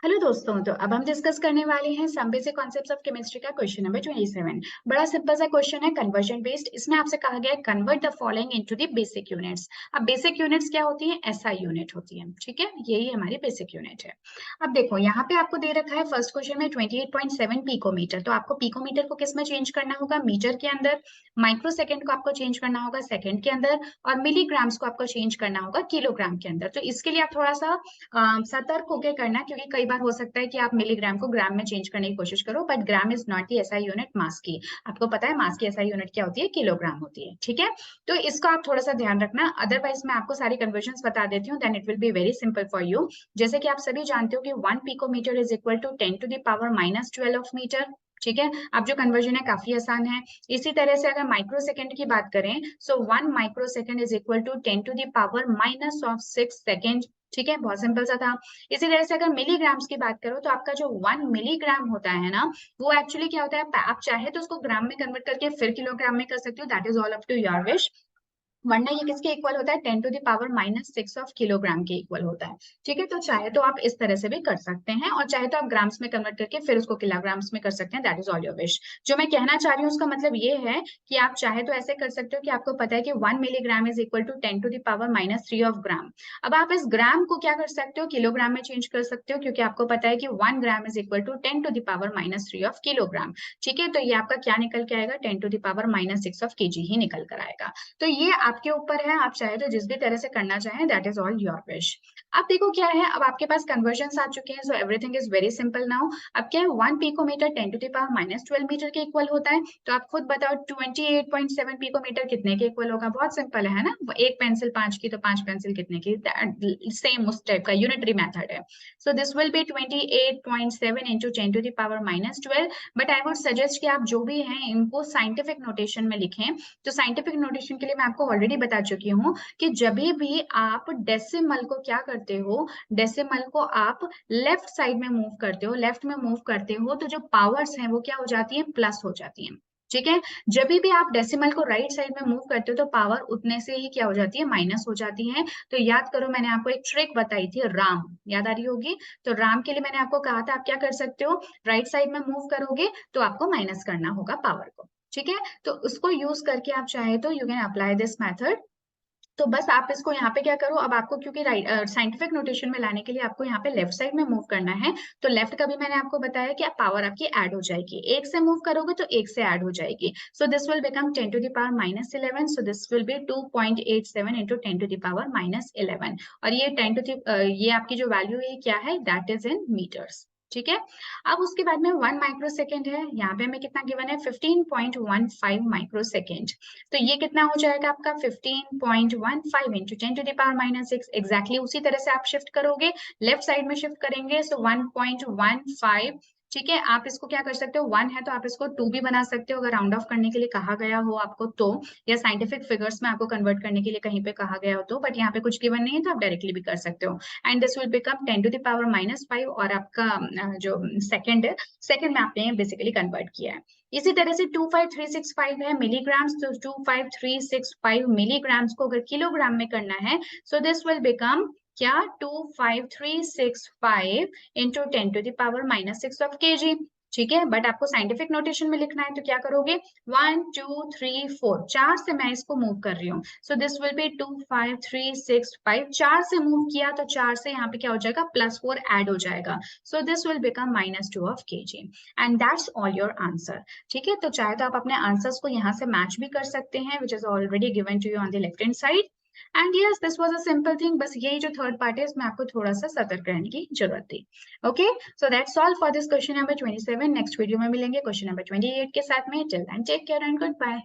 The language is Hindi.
हेलो दोस्तों, तो अब हम डिस्कस करने वाले हैं some basic concepts of chemistry का क्वेश्चन नंबर 27। बड़ा सिंपल सा क्वेश्चन है, कन्वर्जन बेस्ड। इसमें आपसे कहा गया है convert the following into the basic units. अब बेसिक यूनिट्स क्या होती है? एसआई यूनिट होती है। ठीक है, यही हमारी बेसिक यूनिट है। अब देखो यहाँ पे आपको दे रखा है फर्स्ट क्वेश्चन में 28.7 पिकोमीटर। तो आपको पिकोमीटर को किस में चेंज करना होगा? मीटर के अंदर। माइक्रो सेकेंड को आपको चेंज करना होगा सेकेंड के अंदर। और मिलीग्राम्स को आपको चेंज करना होगा किलोग्राम के अंदर। तो इसके लिए आप थोड़ा सा सतर्क होकर करना, क्योंकि कई बार हो सकता है कि आप मिलीग्राम को ग्राम में चेंज करने की कोशिश करो, but gram is not the SI unit mass की। आपको पता है मास की एसआई यूनिट क्या होती है? किलोग्राम होती है। ठीक है, तो इसको आप थोड़ा सा ध्यान रखना। अदरवाइज मैं आपको सारी कन्वर्जन बता देती हूँ, then it will be very simple for you. जैसे कि आप सभी जानते हो कि 1 picometre is equal to 10⁻⁻12 of metre. ठीक है, अब जो कन्वर्जन है काफी आसान है। इसी तरह से अगर माइक्रो सेकेंड की बात करें, so 1 micro second is equal to 10⁻⁻⁻6 second. ठीक है, बहुत सिंपल सा था। इसी तरह से अगर मिलीग्राम्स की बात करो, तो आपका जो 1 मिलीग्राम होता है ना, वो एक्चुअली क्या होता है? आप चाहे तो उसको ग्राम में कन्वर्ट करके फिर किलोग्राम में कर सकते हो, that is all up to your wish. वरना ये किसके इक्वल होता है? 10⁻⁻6 ऑफ किलोग्राम के इक्वल होता है। ठीक है, तो चाहे तो आप इस तरह से भी कर सकते हैं, और चाहे तो आप ग्राम्स में कन्वर्ट करके फिर उसको किलोग्राम्स में कर सकते हैं, that is all your wish. जो मैं कहना चाह रही हूँ उसका मतलब ये है कि आप चाहे तो ऐसे कर सकते हो कि आपको पता है कि 1 milligram is equal to 10⁻³ of gram. अब आप इस ग्राम को क्या कर सकते हो? किलोग्राम में चेंज कर सकते हो, क्योंकि आपको पता है कि 1 gram is equal to 10⁻³ of kilogram. ठीक है, तो ये आपका क्या निकल के आएगा? 10⁻6 ऑफ केजी ही निकल कर आएगा। तो ये आपके ऊपर है, आप चाहे तो जिस भी तरह से करना चाहें, that is all your wish. अब देखो क्या है, अब आपके पास कन्वर्जन आ चुके हैं, so everything is very simple now. अब क्या है, 1 पिकोमीटर 10⁻⁻12 मीटर के इक्वल होता है। तो आप खुद बताओ 28.7 पिकोमीटर कितने के इक्वल होगा? बहुत सिंपल है ना, एक पेंसिल 5 की तो 5 पेंसिल कितने की? सेम उस टाइप का यूनिटरी मेथड है। So this will be 28.7 into 10⁻12। But I would suggest कि आप जो भी हैं इनको साइंटिफिक नोटेशन में लिखें। तो साइंटिफिक नोटेशन के लिए मैं आपको ऑलरेडी बता चुकी हूँ कि जब भी आप डेसिमल को क्या करते हो, डेसिमल को आप लेफ्ट साइड में मूव करते हो, लेफ्ट में मूव करते हो, तो जो पावर्स हैं वो क्या हो जाती हैं? प्लस हो जाती हैं। ठीक है, जब भी आप डेसिमल को राइट साइड में मूव करते हो तो पावर उतने से ही क्या हो जाती है? माइनस हो जाती है। तो याद करो, मैंने आपको एक ट्रिक बताई थी, राम, याद आ रही होगी। तो राम के लिए मैंने आपको कहा था आप क्या कर सकते हो? राइट साइड में मूव करोगे तो आपको माइनस करना होगा पावर को। ठीक है, तो उसको यूज करके आप चाहे तो you can apply this method. तो बस आप इसको यहाँ पे क्या करो, अब आपको क्योंकि राइट साइंटिफिक नोटेशन में लाने के लिए आपको यहाँ पे लेफ्ट साइड में मूव करना है। तो लेफ्ट का भी मैंने आपको बताया कि पावर आपकी ऐड हो जाएगी, एक से मूव करोगे तो एक से ऐड हो जाएगी। So this will become 10⁻⁻11। So this will be 2.87 into 10⁻⁻11। और ये ये आपकी जो वैल्यू है क्या है? That is in metres. ठीक है, अब उसके बाद में 1 माइक्रो सेकेंड है, यहाँ पे हमें कितना गिवन है? 15.15 माइक्रो सेकेंड। तो ये कितना हो जाएगा आपका? 15.15 इंटू 10⁻⁻6। एग्जैक्टली उसी तरह से आप शिफ्ट करोगे, लेफ्ट साइड में शिफ्ट करेंगे, सो 1.15। ठीक है, आप इसको क्या कर सकते हो? 1 है तो आप इसको 2 भी बना सकते हो अगर राउंड ऑफ करने के लिए कहा गया हो आपको तो, या साइंटिफिक फिगर्स में आपको कन्वर्ट करने के लिए कहीं पे कहा गया हो तो, बट यहाँ पे कुछ गिवन नहीं है तो आप डायरेक्टली भी कर सकते हो। And this will become 10⁻⁻5। और आपका जो सेकंड है, सेकंड में आपने बेसिकली कन्वर्ट किया है। इसी तरह से 25365 है मिलीग्राम्स, तो 25365 मिलीग्राम्स को अगर किलोग्राम में करना है, सो दिस विल बिकम क्या? 25365 इंटू 10⁻⁻6 ऑफ केजी। ठीक है, बट आपको साइंटिफिक नोटेशन में लिखना है तो क्या करोगे? 1 2 3 4, 4 से मैं इसको मूव कर रही हूँ। So this will be 25365। 4 से मूव किया तो 4 से यहाँ पे क्या हो जाएगा? +4 ऐड हो जाएगा। So this will become -2 of KG. And that's all your answer. ठीक है, तो चाहे तो आप अपने आंसर्स को यहाँ से मैच भी कर सकते हैं, which is already given to you on the left hand side. And yes, this was a simple thing. बस यही जो थर्ड पार्ट है इसमें आपको थोड़ा सा सतर्क रहने की जरूरत थी। Okay, so that's all for this question number 27। Next video में मिलेंगे क्वेश्चन नंबर 28 के साथ में। Till then take care and good bye.